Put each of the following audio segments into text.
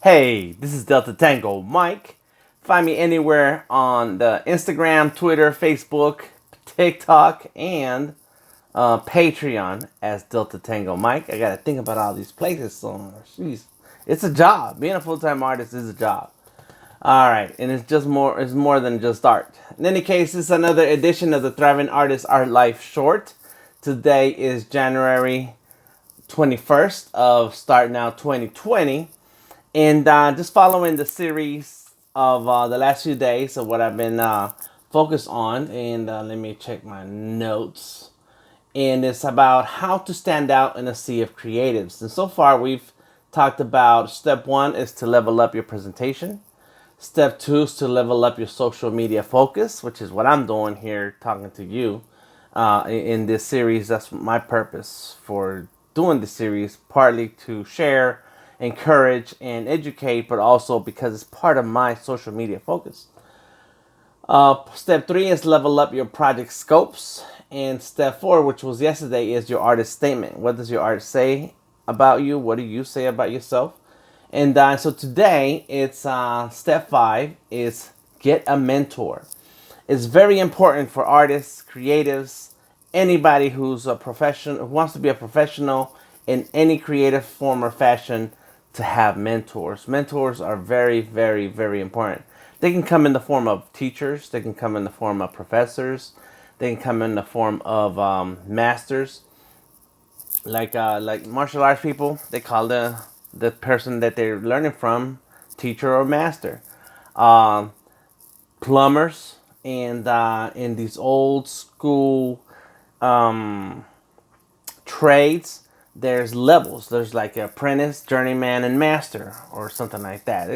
Hey, this is Delta Tango Mike. Find me anywhere on the Instagram, Twitter, Facebook, TikTok, and Patreon as Delta Tango Mike. I gotta think about all these places, so jeez, it's a job. Being a full-time artist is a job. All right, and it's more than just art. In any case, this is another edition of the Thriving Artist Art Life Short. Today is January 21st of Start Now 2020. And just following the series of the last few days of what I've been focused on. And let me check my notes. And it's about how to stand out in a sea of creatives. And so far, we've talked about step one is to level up your presentation. Step two is to level up your social media focus, which is what I'm doing here talking to you in this series. That's my purpose for doing this series, partly to share, encourage, and educate, but also because it's part of my social media focus. Step three is level up your project scopes. And step four, which was yesterday, is your artist statement. What does your art say about you? What do you say about yourself? And so today, it's step five is get a mentor. It's very important for artists, creatives, anybody who's a professional, who wants to be a professional in any creative form or fashion, to have mentors. Mentors are very, very, very important. They can come in the form of teachers. They can come in the form of professors. They can come in the form of masters. Like martial arts people, they call the person that they're learning from teacher or master. Plumbers and in these old school trades, there's levels. There's like apprentice, journeyman, and master, or something like that.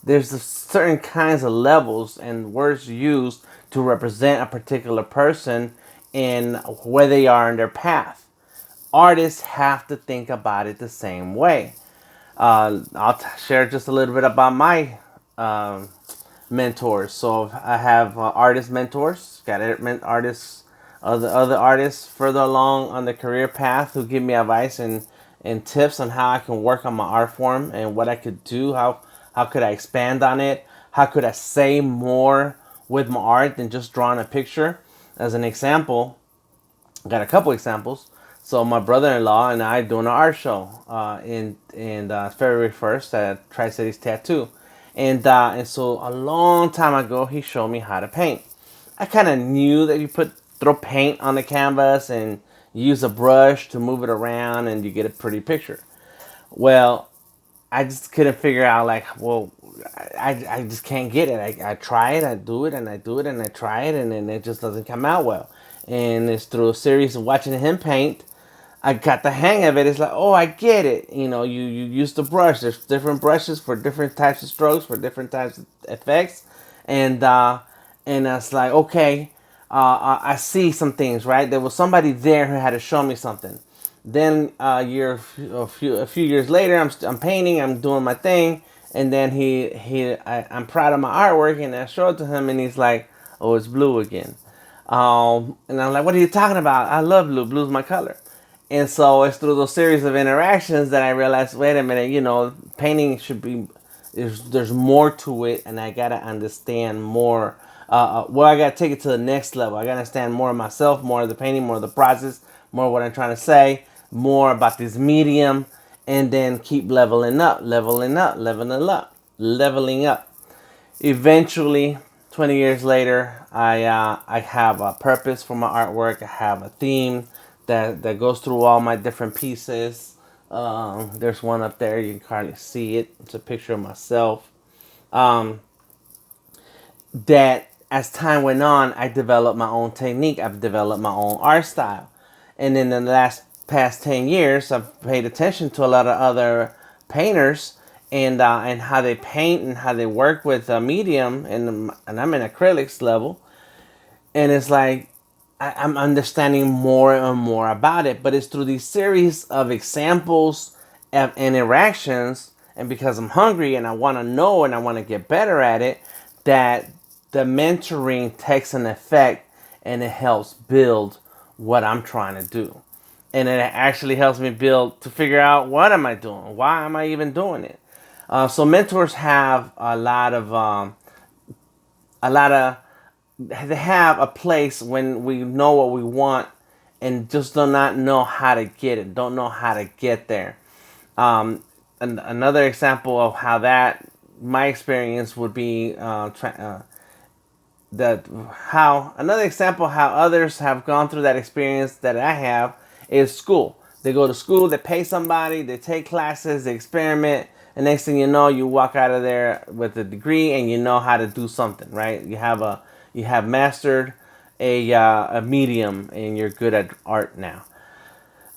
There's certain kinds of levels and words used to represent a particular person and where they are in their path. Artists have to think about it the same way. I'll share just a little bit about my mentors. So I have artist mentors, got artists, other artists further along on the career path who give me advice and tips on how I can work on my art form and what I could do, how could I expand on it, how could I say more with my art than just drawing a picture. As an example, I got a couple examples. So my brother-in-law and I doing an art show in February 1st at Tri-Cities Tattoo. And so a long time ago, he showed me how to paint. I kind of knew that you throw paint on the canvas and use a brush to move it around and you get a pretty picture. Well, I just couldn't figure out I just can't get it. I try it, I do it, and I do it, and I try it, and then it just doesn't come out well. And it's through a series of watching him paint, I got the hang of it. It's like, oh, I get it. You know, you use the brush. There's different brushes for different types of strokes, for different types of effects. And it's like, okay, I see some things, right? There was somebody there who had to show me something. Then a few years later, I'm painting, I'm doing my thing, and then I'm proud of my artwork, and I show it to him, and he's like, "Oh, it's blue again." And I'm like, "What are you talking about? I love blue. Blue's my color." And so it's through those series of interactions that I realized, wait a minute, painting should be, there's more to it, and I gotta understand more. I gotta take it to the next level. I gotta understand more of myself, more of the painting, more of the process, more of what I'm trying to say, more about this medium, and then keep leveling up, leveling up. Eventually, 20 years later, I have a purpose for my artwork. I have a theme that goes through all my different pieces. There's one up there, you can hardly see it. It's a picture of myself. That as time went on, I developed my own technique. I've developed my own art style. And in the past 10 years, I've paid attention to a lot of other painters and how they paint and how they work with a medium. And I'm in acrylics level. And it's like, I'm understanding more and more about it, but it's through these series of examples and interactions, and because I'm hungry and I want to know and I want to get better at it, that the mentoring takes an effect and it helps build what I'm trying to do. And it actually helps me build to figure out, what am I doing? Why am I even doing it? So mentors have a lot of they have a place when we know what we want and just do not know how to get it, don't know how to get there. Another example of how that my experience would be that how another example how others have gone through that experience that I have is school. They go to school, they pay somebody, they take classes, they experiment, and next thing you know, you walk out of there with a degree and you know how to do something, right? You have mastered a medium and you're good at art now.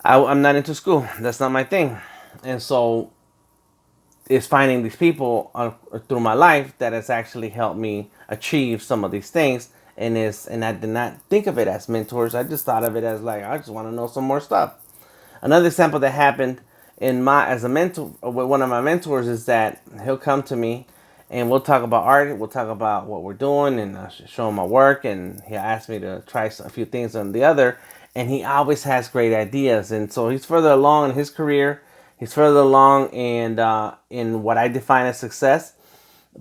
I'm not into school. That's not my thing, and so is finding these people through my life that has actually helped me achieve some of these things. And I did not think of it as mentors. I just thought of it as like I just want to know some more stuff. Another example that happened in my as a mentor with one of my mentors is that he'll come to me and we'll talk about art. We'll talk about what we're doing and I show him my work. And he'll ask me to try a few things on the other. And he always has great ideas. And so he's further along in his career. He's further along in what I define as success.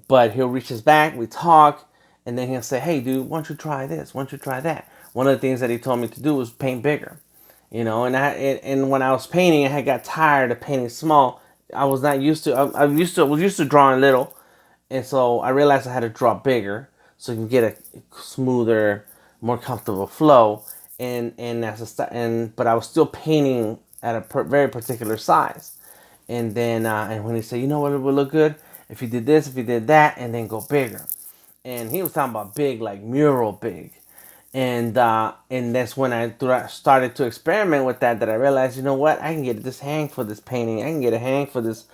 But he'll reach us back. We talk. And then he'll say, hey, dude, why don't you try this? Why don't you try that? One of the things that he told me to do was paint bigger. And when I was painting, I had got tired of painting small. I was not used to. Was used to drawing little, and so I realized I had to draw bigger so you can get a smoother, more comfortable flow. But I was still painting at a very particular size. And when he said, you know what, it would look good if you did this, if you did that, and then go bigger. And he was talking about big, like mural big. And that's when I started to experiment with that I realized, you know what, I can get this hang for this painting. I can get a hang for this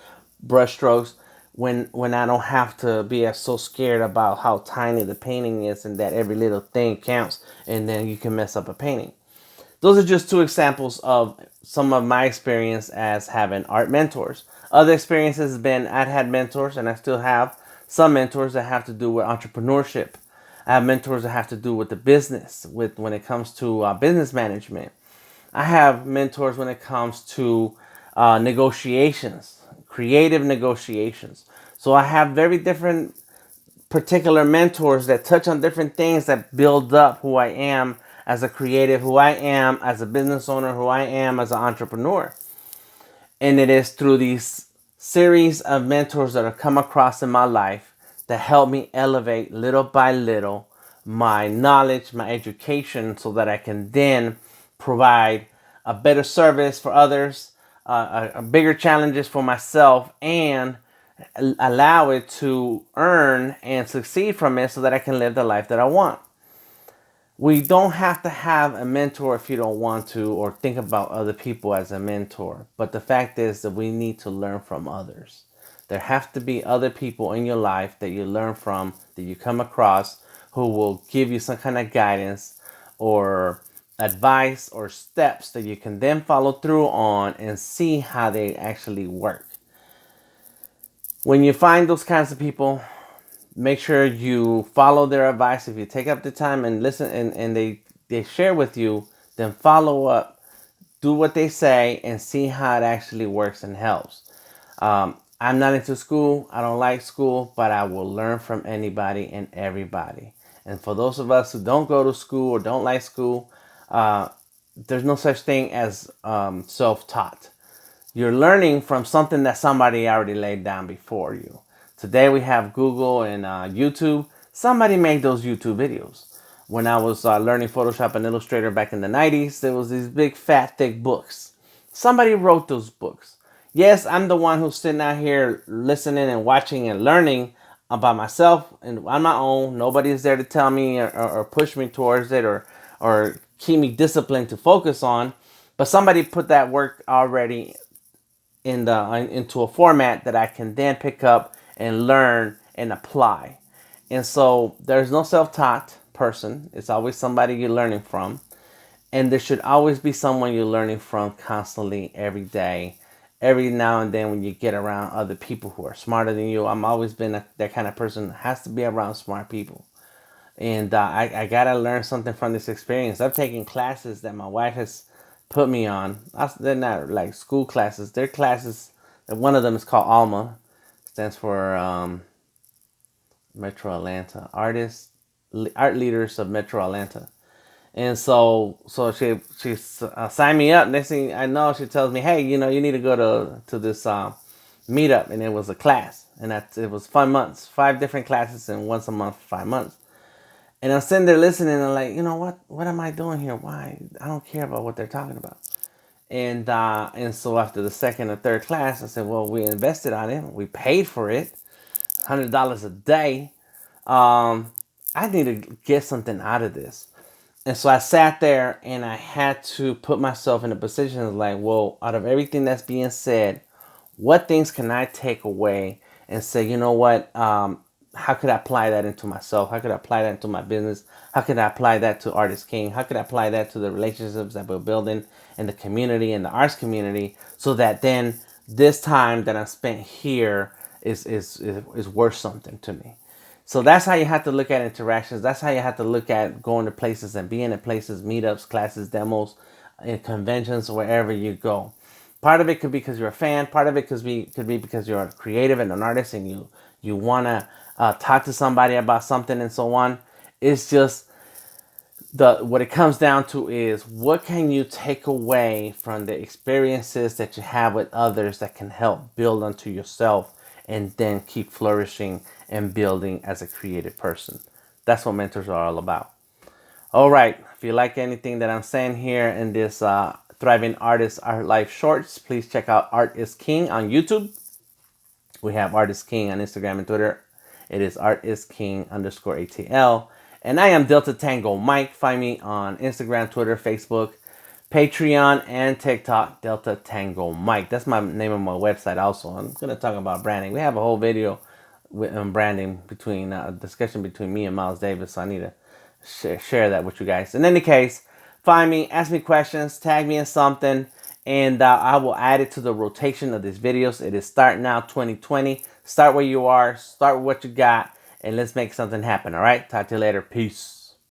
brush strokes when I don't have to be so scared about how tiny the painting is and that every little thing counts and then you can mess up a painting. Those are just two examples of some of my experience as having art mentors. Other experiences have been I've had mentors and I still have some mentors that have to do with entrepreneurship. I have mentors that have to do with the business, with when it comes to business management. I have mentors when it comes to negotiations, creative negotiations. So I have very different particular mentors that touch on different things that build up who I am as a creative, who I am as a business owner, who I am as an entrepreneur. And it is through these series of mentors that have come across in my life that help me elevate little by little my knowledge, my education, so that I can then provide a better service for others, a bigger challenges for myself, and allow it to earn and succeed from it so that I can live the life that I want. We don't have to have a mentor if you don't want to or think about other people as a mentor. But the fact is that we need to learn from others. There have to be other people in your life that you learn from, that you come across, who will give you some kind of guidance or advice or steps that you can then follow through on and see how they actually work. When you find those kinds of people, make sure you follow their advice. If you take up the time and listen and they share with you, then follow up, do what they say, and see how it actually works and helps. I'm not into school. I don't like school, but I will learn from anybody and everybody. And for those of us who don't go to school or don't like school, there's no such thing as self-taught. You're learning from something that somebody already laid down before you. Today we have Google and YouTube. Somebody made those YouTube videos. When I was learning Photoshop and Illustrator back in the 90s, there was these big, fat, thick books. Somebody wrote those books. Yes, I'm the one who's sitting out here listening and watching and learning about myself and on my own. Nobody's there to tell me or push me towards it or keep me disciplined to focus on. But somebody put that work already into a format that I can then pick up and learn and apply. And so there's no self-taught person. It's always somebody you're learning from. And there should always be someone you're learning from constantly every day. Every now and then when you get around other people who are smarter than you. I'm always been that kind of person that has to be around smart people. And I got to learn something from this experience. I've taken classes that my wife has put me on. They're not like school classes. They're classes. One of them is called Alma. Stands for Metro Atlanta. Art Leaders of Metro Atlanta. And so she signed me up. Next thing I know, she tells me, "Hey, you need to go to this meetup," and it was a class, and it was 5 months, 5 different classes, and once a month for 5 months. And I'm sitting there listening, and I'm like, you know what? What am I doing here? Why? I don't care about what they're talking about. And so after the second or third class, I said, well, we invested on it, we paid for it, $100 a day. I need to get something out of this. And so I sat there and I had to put myself in a position of like, well, out of everything that's being said, what things can I take away and say, you know what? How could I apply that into myself? How could I apply that into my business? How could I apply that to Artist King? How could I apply that to the relationships that we're building in the community, in the arts community, so that then this time that I spent here is worth something to me? So that's how you have to look at interactions. That's how you have to look at going to places and being in places, meetups, classes, demos, in conventions, wherever you go. Part of it could be because you're a fan. Part of it could be because you're a creative and an artist, and you want to talk to somebody about something and so on. It's just what it comes down to is what can you take away from the experiences that you have with others that can help build onto yourself and then keep flourishing and building as a creative person. That's what mentors are all about. All right. If you like anything that I'm saying here in this Thriving Artist Art Life Shorts, please check out Art is King on YouTube. We have Artist King on Instagram and Twitter. It is artistking_ATL. And I am Delta Tango Mike. Find me on Instagram, Twitter, Facebook, Patreon, and TikTok, Delta Tango Mike. That's my name of my website also. I'm going to talk about branding. We have a whole video with branding between a discussion between me and Miles Davis. So I need to share that with you guys. In any case, find me, ask me questions, tag me in something, and I will add it to the rotation of these videos. It is Start Now 2020. Start where you are, start with what you got, and let's make something happen. All right, talk to you later. Peace.